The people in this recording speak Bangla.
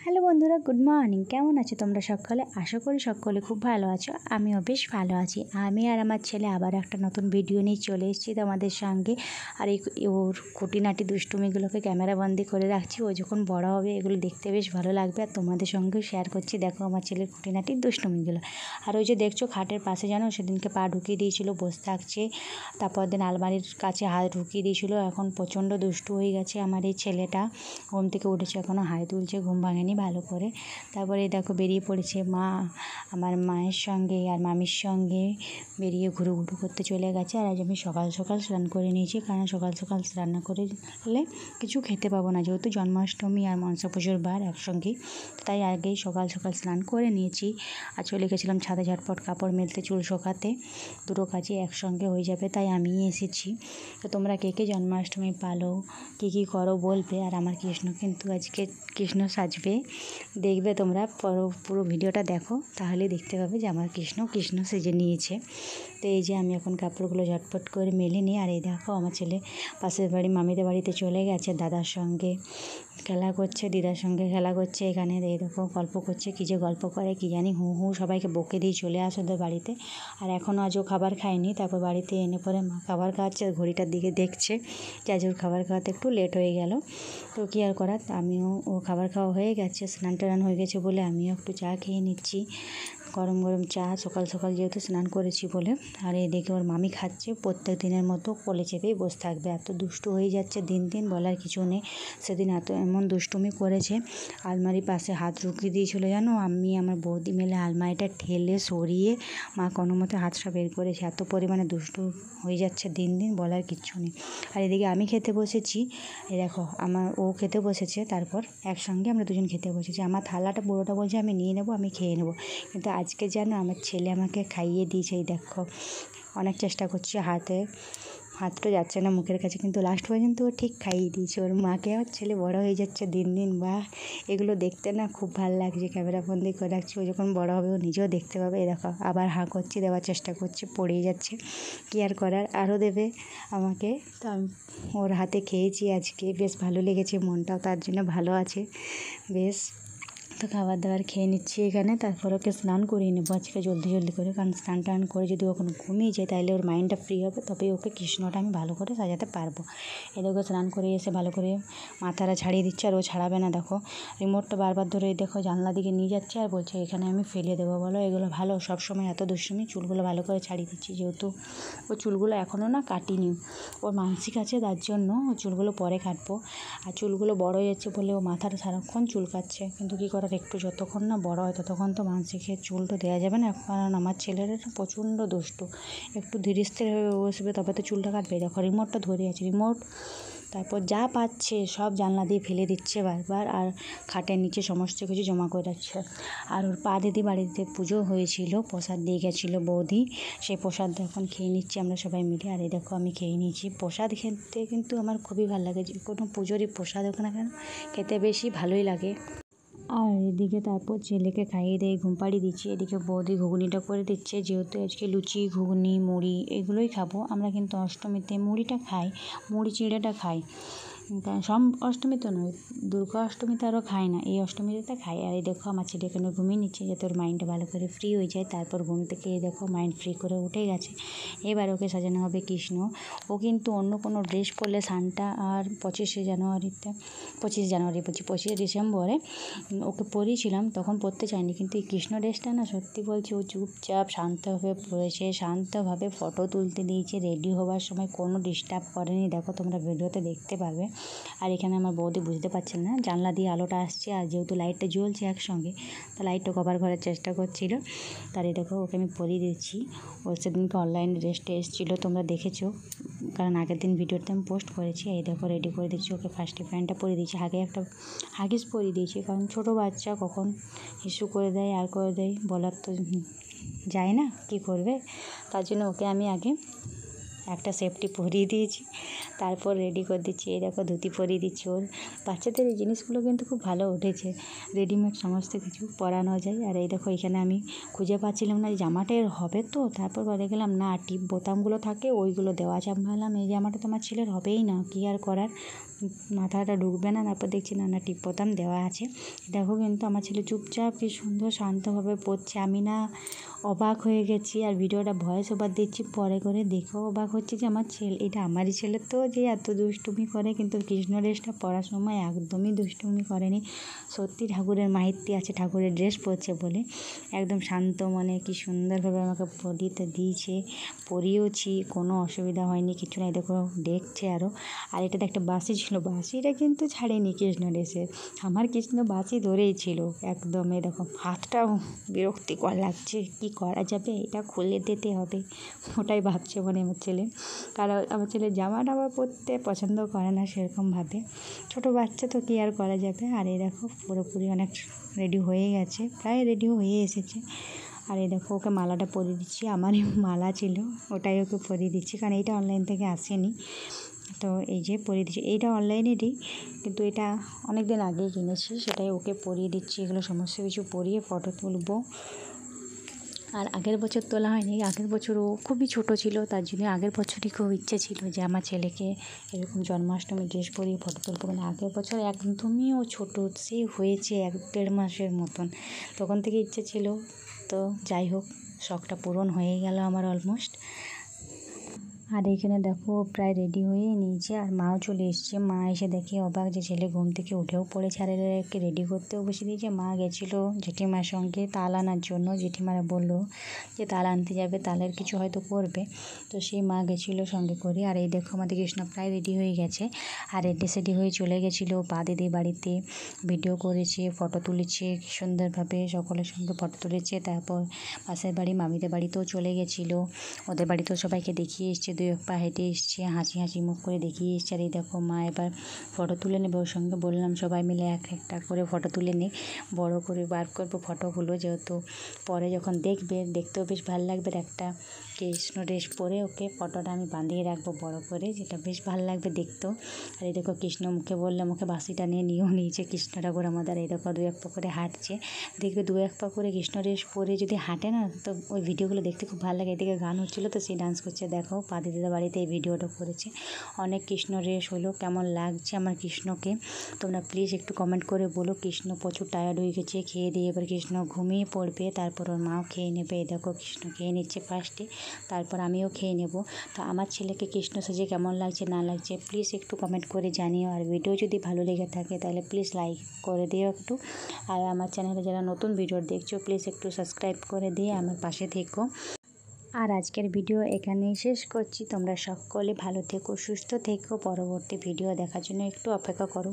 হ্যালো বন্ধুরা, গুড মর্নিং। কেমন আছো তোমরা সকলে? আশা করি সকলে খুব ভালো আছো। আমিও বেশ ভালো আছি। আমি আর আমার ছেলে আবার একটা নতুন ভিডিও নিয়ে চলে এসেছি তোমাদের সঙ্গে। আর ওর খুঁটিনাটি দুষ্টুমিগুলোকে ক্যামেরাবন্দি করে রাখছি। ও যখন বড় হবে এগুলো দেখতে বেশ ভালো লাগবে, আর তোমাদের সঙ্গেও শেয়ার করছি। দেখো আমার ছেলের খুঁটিনাটি দুষ্টুমিগুলো। আর ওই যে দেখছো খাটের পাশে জানো সেদিনকে পা ঢুকিয়ে দিয়েছিল, বসে থাকছে। তারপর দিন আলমারির কাছে হাত ঢুকিয়ে দিয়েছিল। এখন প্রচণ্ড দুষ্টু হয়ে গেছে আমার এই ছেলেটা। ঘুম থেকে উঠেছে, এখনও হাই তুলছে, ঘুম ভাঙেনি ভালো করে। তারপরে দেখো বেরিয়ে পড়েছে আমার মায়ের সঙ্গে আর মামির সঙ্গে বেরিয়ে ঘুরু করতে চলে গেছে। আর আজ আমি সকাল সকাল স্নান করে নিয়েছি, কারণ সকাল সকাল রান্না করে কিছু খেতে পাবো না, যেহেতু জন্মাষ্টমী আর মনসা পুজোর বার একসঙ্গেই। তাই আগেই সকাল সকাল স্নান করে নিয়েছি আর চলে গেছিলাম ছাদে ঝটপট কাপড় মেলতে, চুল শোকাতে। দুটো কাজই একসঙ্গে হয়ে যাবে, তাই আমি এসেছি। তো তোমরা কে কে জন্মাষ্টমী পালো, কী করো বলবে। আর আমার কৃষ্ণ কিন্তু আজকে কৃষ্ণ সাজবে, দেখবে তোমরা পুরো ভিডিওটা দেখো, তাহলে দেখতে পাবে যে আমার কৃষ্ণ সেজে নিয়েছে। তো এই যে আমি এখন কাপড়গুলো ঝটপট করে মেলে নিই। আর এই দেখো আমার ছেলে পাশের বাড়ি মামিদের বাড়িতে চলে গেছে, দাদার সঙ্গে খেলা করছে, দিদার সঙ্গে খেলা করছে। এখানে এই দেখো গল্প করছে, কী যে গল্প করে কি জানি, হু সবাইকে বকে দিয়ে চলে আসে ওদের বাড়িতে। আর এখনও আজও খাবার খায়নি। তারপর বাড়িতে এনে পরে মা খাবার খাওয়াচ্ছে, ঘড়িটার দিকে দেখছে যে আজ ওর খাবার খাওয়াতে একটু লেট হয়ে গেল। তো কী আর করার, ও খাবার খাওয়া হয়ে গেছে, স্নান টান হয়ে গেছে বলে আমিও একটু চা খেয়ে নিচ্ছি, গরম গরম চা, সকাল সকাল যেহেতু স্নান করেছি বলে। আর এদিকে ওর মামি খাচ্ছে, প্রত্যেক দিনের মতো কোলে চেপেই বসে থাকবে। এত দুষ্টু হয়ে যাচ্ছে দিন দিন, বলার কিছু নেই। সেদিন এমন দুষ্টুমি করেছে, আলমারির পাশে হাত ঢুকিয়ে দিয়েছিল জানো। আমি আমার বৌদি মিলে আলমারিটা ঠেলে সরিয়ে মা কোনো মতে হাতটা বের করেছে। এত পরিমাণে দুষ্টু হয়ে যাচ্ছে দিন দিন, বলার কিচ্ছু নেই। আর এদিকে আমি খেতে বসেছি, এই দেখো ও খেতে বসেছে, তারপর একসঙ্গে আমরা দুজন খেতে বসেছি। আমার থালাটা পুরোটা বলছে আমি নিয়ে নেবো, আমি খেয়ে নেবো। কিন্তু আজকে জানো আমার ছেলে আমাকে খাইয়ে দিয়েছে। এই দেখো অনেক চেষ্টা করছি, হাতটা যাচ্ছে না মুখের কাছে, কিন্তু লাস্ট পর্যন্ত ও ঠিক খাইয়ে দিয়েছে ওর মাকে। আমার ছেলে বড় হয়ে যাচ্ছে দিন দিন, বা এগুলো দেখতে না খুব ভালো লাগছে। ক্যামেরাবন্দি করে রাখছি, ও যখন বড় হবে ও নিজেও দেখতে পাবে। এই দেখো আবার হাঁ করছি, দেওয়ার চেষ্টা করছে, পড়েই যাচ্ছে। কী আর করার, আরও দেবে আমাকে। তো আমি ওর হাতে খেয়েছি আজকে, বেশ ভালো লেগেছে, মনটাও তার জন্য ভালো আছে বেশ। তো খাবার দাবার খেয়ে নিচ্ছি এখানে, তারপর ওকে স্নান করিয়ে নেবো আজকে জলদি করে, কারণ স্নান টান করে যদি ওখানে ঘুমিয়ে যায় তাহলে ওর মাইন্ডটা ফ্রি হবে, তবেই ওকে কৃষ্ণটা আমি ভালো করে সাজাতে পারবো। এদিকে স্নান করে এসে ভালো করে মাথাটা ছাড়িয়ে দিচ্ছে, আর ও ছাড়াবে না। দেখো রিমোটটা বারবার ধরে দেখো জানলা দিকে নিয়ে যাচ্ছে আর বলছে এখানে আমি ফেলে দেবো। বলো এগুলো ভালো? সব সময় এত দুষ্টুমি। চুলগুলো ভালো করে ছাড়িয়ে দিচ্ছি, যেহেতু ও চুলগুলো এখনও না কাটিনি, ওর মানসিক আছে, তার জন্য ও চুলগুলো পরে কাটবো। আর চুলগুলো বড় হয়ে যাচ্ছে বলে ও মাথাটা সারাক্ষণ চুল কাটছে, কিন্তু কী করার, একটু যতক্ষণ না বড় হয় ততক্ষণ তো মানসিকের চুল তো দেওয়া যাবে না, কারণ আমার ছেলের প্রচণ্ড দুষ্টু। একটু ধীরে স্থির হয়ে বসবে তবে তো চুলটা কাটবে। দেখো রিমোটটা ধরে আছে, তারপর যা পাচ্ছে সব জানলা দিয়ে ফেলে দিচ্ছে বারবার, আর খাটের নিচে সমস্ত কিছু জমা করে রাখছে। আর ওর পা দিদি বাড়িতে পুজো হয়েছিল, প্রসাদ দিয়ে গেছিলো বৌদি, সেই প্রসাদ এখন খেয়ে নিচ্ছি আমরা সবাই মিলে। আর এই দেখো আমি খেয়ে নিয়েছি। প্রসাদ খেতে কিন্তু আমার খুবই ভালো লাগে, যে কোনো পুজোরই প্রসাদ হোক না কেন খেতে বেশি ভালোই লাগে। আর এদিকে তারপর ছেলেকে খাইয়ে দিয়ে ঘুম পাড়িয়ে দিচ্ছি। এদিকে বৌদি ঘুগনিটা করে দিচ্ছে, যেহেতু আজকে লুচি ঘুগনি মুড়ি এগুলোই খাবো আমরা, কিন্তু অষ্টমীতে মুড়িটা খাই, মুড়ি চিঁড়েটা খাই। সব অষ্টমীতে নয়, দুর্গা অষ্টমীতে আরও খাই না, এই অষ্টমীতে খাই। আর এই দেখো আমার ছেলে এখানে ঘুমিয়ে নিচ্ছে, যাতে ওর মাইন্ডটা ভালো করে ফ্রি হয়ে যায়। তারপর ঘুম থেকে এই দেখো মাইন্ড ফ্রি করে উঠে গেছে। এবার ওকে সাজানো হবে কৃষ্ণ। ও কিন্তু অন্য কোনো ড্রেস পরলে সান্টা আর 25শে ডিসেম্বরে ওকে পরিয়েছিলাম, তখন পরতে চাইনি, কিন্তু এই কৃষ্ণ ড্রেসটা না সত্যি বলছি ও চুপচাপ শান্তভাবে পরেছে, শান্তভাবে ফটো তুলতে দিয়েছে, রেডি হওয়ার সময় কোনো ডিস্টার্ব করেনি। দেখো তোমরা ভিডিওতে দেখতে পাবে। আর এখানে আমার বৌদি বুঝতে পারছেন না, জানলা দিয়ে আলোটা আসছে, আর যেহেতু লাইটটা জ্বলছে একসঙ্গে, তো লাইটটা কভার করার চেষ্টা করছিল। তার এই দেখো ওকে আমি পরিয়ে দিচ্ছি। ও সেদিনকে অনলাইনে ড্রেসটা এসেছিলো, তোমরা দেখেছো, কারণ আগের দিন ভিডিওতে আমি পোস্ট করেছি। এই দেখো রেডি করে দিচ্ছি ওকে, ফার্স্টে প্যান্টটা পরিয়ে দিয়েছি, আগে একটা হাগিস পরিয়ে দিয়েছি, কারণ ছোটো বাচ্চা কখন ইস্যু করে দেয় আর করে দেয় বলার তো যায় না, কী করবে। তার জন্য ওকে আমি আগে একটা সেফটি পরিয়ে দিয়েছি, তারপর রেডি করে দিচ্ছি। এই দেখো ধুতি পরিয়ে দিচ্ছি। ওর বাচ্চাদের এই জিনিসগুলো কিন্তু খুব ভালো উঠেছে, রেডিমেড সমস্ত কিছু পরানো যায়। আর এই দেখো এখানে আমি খুঁজে পাচ্ছিলাম না জামাটা এর হবে, তো তারপর বলে গেলাম না, টিপ বোতামগুলো থাকে ওইগুলো দেওয়া আছে। আমি ভাবলাম এই জামাটা তোমার ছেলের হবেই না, কী আর করার, মাথাটা ঢুকবে না। তারপর দেখছি না টিপ বোতাম দেওয়া আছে। দেখো কিন্তু আমার ছেলে চুপচাপ কি সুন্দর শান্তভাবে পড়ছে। আমি না অবাক হয়ে গেছি, আর ভিডিওটা ভয়েস ওভার দিচ্ছি পরে করে দেখেও অবাক হচ্ছে যে আমার ছেলে, এটা আমারই ছেলে তো যে এত দুষ্টুমি করে, কিন্তু কৃষ্ণ ড্রেসটা পরার সময় একদমই দুষ্টুমি করেনি। সত্যি ঠাকুরের মাহিত্য আছে, ঠাকুরের ড্রেস পরছে বলে একদম শান্ত মনে কি সুন্দরভাবে আমাকে পরিয়ে দিয়েছে। পরিয়েওছি, কোনো অসুবিধা হয়নি, কিছু নাই। দেখো দেখছে আরও। আর এটাতে একটা বাঁশি ছিল, বাঁশিটা কিন্তু ছাড়েনি কৃষ্ণ ড্রেসে। আমার কৃষ্ণ বাঁশি ধরেই ছিল একদম। দেখো হাতটাও বিরক্তিকর লাগছে, কি করা যাবে, এটা খুলে দিতে হবে, ওটাই ভাবছে মনে আমার ছেলে। কারণ আমার ছেলে জামা টামা পরতে পছন্দ করে না সেরকমভাবে, ছোটো বাচ্চা তো কী আর করা যাবে। আর এই দেখো পুরোপুরি অনেক রেডি হয়ে গেছে, প্রায় রেডি হয়ে এসেছে। আর এই দেখো ওকে মালাটা পরিয়ে দিচ্ছি, আমারই মালা ছিল ওটাই ওকে পরিয়ে দিচ্ছি, কারণ এইটা অনলাইন থেকে আসেনি। তো এই যে পরিয়ে দিচ্ছি, এইটা অনলাইনেরই, কিন্তু এটা অনেক দিন আগেই কিনেছি, সেটাই ওকে পরিয়ে দিচ্ছি। এগুলো সমস্ত কিছু পরিয়ে ফটো তুলবো। আর আগের বছর তোলা হয়নি, আগের বছর ও খুবই ছোটো ছিল, তার জন্য আগের বছরই খুব ইচ্ছে ছিল যে আমার ছেলেকে এরকম জন্মাষ্টমী ড্রেস পরিয়ে ফটো তুলবো। মানে আগের বছর একদমই ও ছোটো, সেই হয়েছে 1-1.5 মাসের মতন, তখন থেকে ইচ্ছে ছিল। তো যাই হোক, শখটা পূরণ হয়ে গেল আমার অলমোস্ট। আর এইখানে দেখো প্রায় রেডি হয়ে নিয়েছে, আর মাও চলে এসছে। মা এসে দেখে অবাক যে ছেলে ঘুম থেকে উঠেও পড়েছে, আর একে রেডি করতেও বসে দিয়েছে। মা গেছিলো জেঠিমার সঙ্গে তাল আনার জন্য, জেঠিমারা বললো যে তাল আনতে যাবে, তালের কিছু হয়তো করবে, তো সেই মা গেছিলো সঙ্গে করে। আর এই দেখো আমাদের কৃষ্ণ প্রায় রেডি হয়ে গেছে, আর রেডি সেডি হয়ে চলে গেছিলো পা দিদির বাড়িতে, ভিডিও করেছে, ফটো তুলেছে সুন্দরভাবে, সকলের সঙ্গে ফটো তুলেছে। তারপর পাশের বাড়ি মামিদের বাড়িতেও চলে গেছিলো, ওদের বাড়িতেও সবাইকে দেখিয়ে এসছে, 2 পা হেঁটে এসছে, হাসি হাসি মুখ করে দেখিয়ে এসছে। আর এই দেখো মা এবার ফটো তুলে নেবে ওর সঙ্গে, বললাম সবাই মিলে এক একটা করে ফটো তুলে নে, বড় করে বার করবো ফটোগুলো, যেহেতু পরে যখন দেখবে দেখতেও বেশ ভালো লাগবে। একটা কৃষ্ণ ড্রেস পরে ওকে ফটোটা আমি বাঁধিয়ে রাখবো বড় করে, যেটা বেশ ভালো লাগবে দেখতেও। আর এই দেখো কৃষ্ণ মুখে বললে মুখে বাঁশিটা নিয়েও নিয়েছে কৃষ্ণ ঠাকুর আমাদের। এই দেখো 2-1 পা করে হাঁটছে, দেখবে 2-1 পা করে কৃষ্ণ ড্রেস পরে যদি হাঁটে না, তো ওই ভিডিওগুলো দেখতে খুব ভালো লাগে। এদিকে গান হচ্ছিলো তো সে ডান্স করছে, দেখো পা দিদিদের বাড়িতে এই ভিডিওটা করেছে। অনেক কৃষ্ণ ড্রেস হলো, কেমন লাগছে আমার কৃষ্ণকে তোমরা প্লিজ একটু কমেন্ট করে বলো। কৃষ্ণ প্রচুর টায়ার্ড হয়ে গেছে, খেয়ে দিয়ে এবার কৃষ্ণ ঘুমিয়ে পড়বে, তারপর ওর মাও খেয়ে নেবে। এই দেখো কৃষ্ণ খেয়ে নিচ্ছে ফার্স্টে, তারপর আমিও খেয়ে নেব। তো আমার ছেলেকে কৃষ্ণ সেজে কেমন লাগছে না লাগছে প্লিজ একটু কমেন্ট করে জানিও। আর ভিডিও যদি ভালো লেগে থাকে তাহলে প্লিজ লাইক করে দিও একটু। আর আমার চ্যানেলে যারা নতুন ভিডিও দেখছো প্লিজ একটু সাবস্ক্রাইব করে দিয়ে আমার পাশে থেকো। আর আজকের ভিডিও এখানেই শেষ করছি। তোমরা সকলে ভালো থেকো, সুস্থ থেকো, পরবর্তী ভিডিও দেখার জন্য একটু অপেক্ষা করো।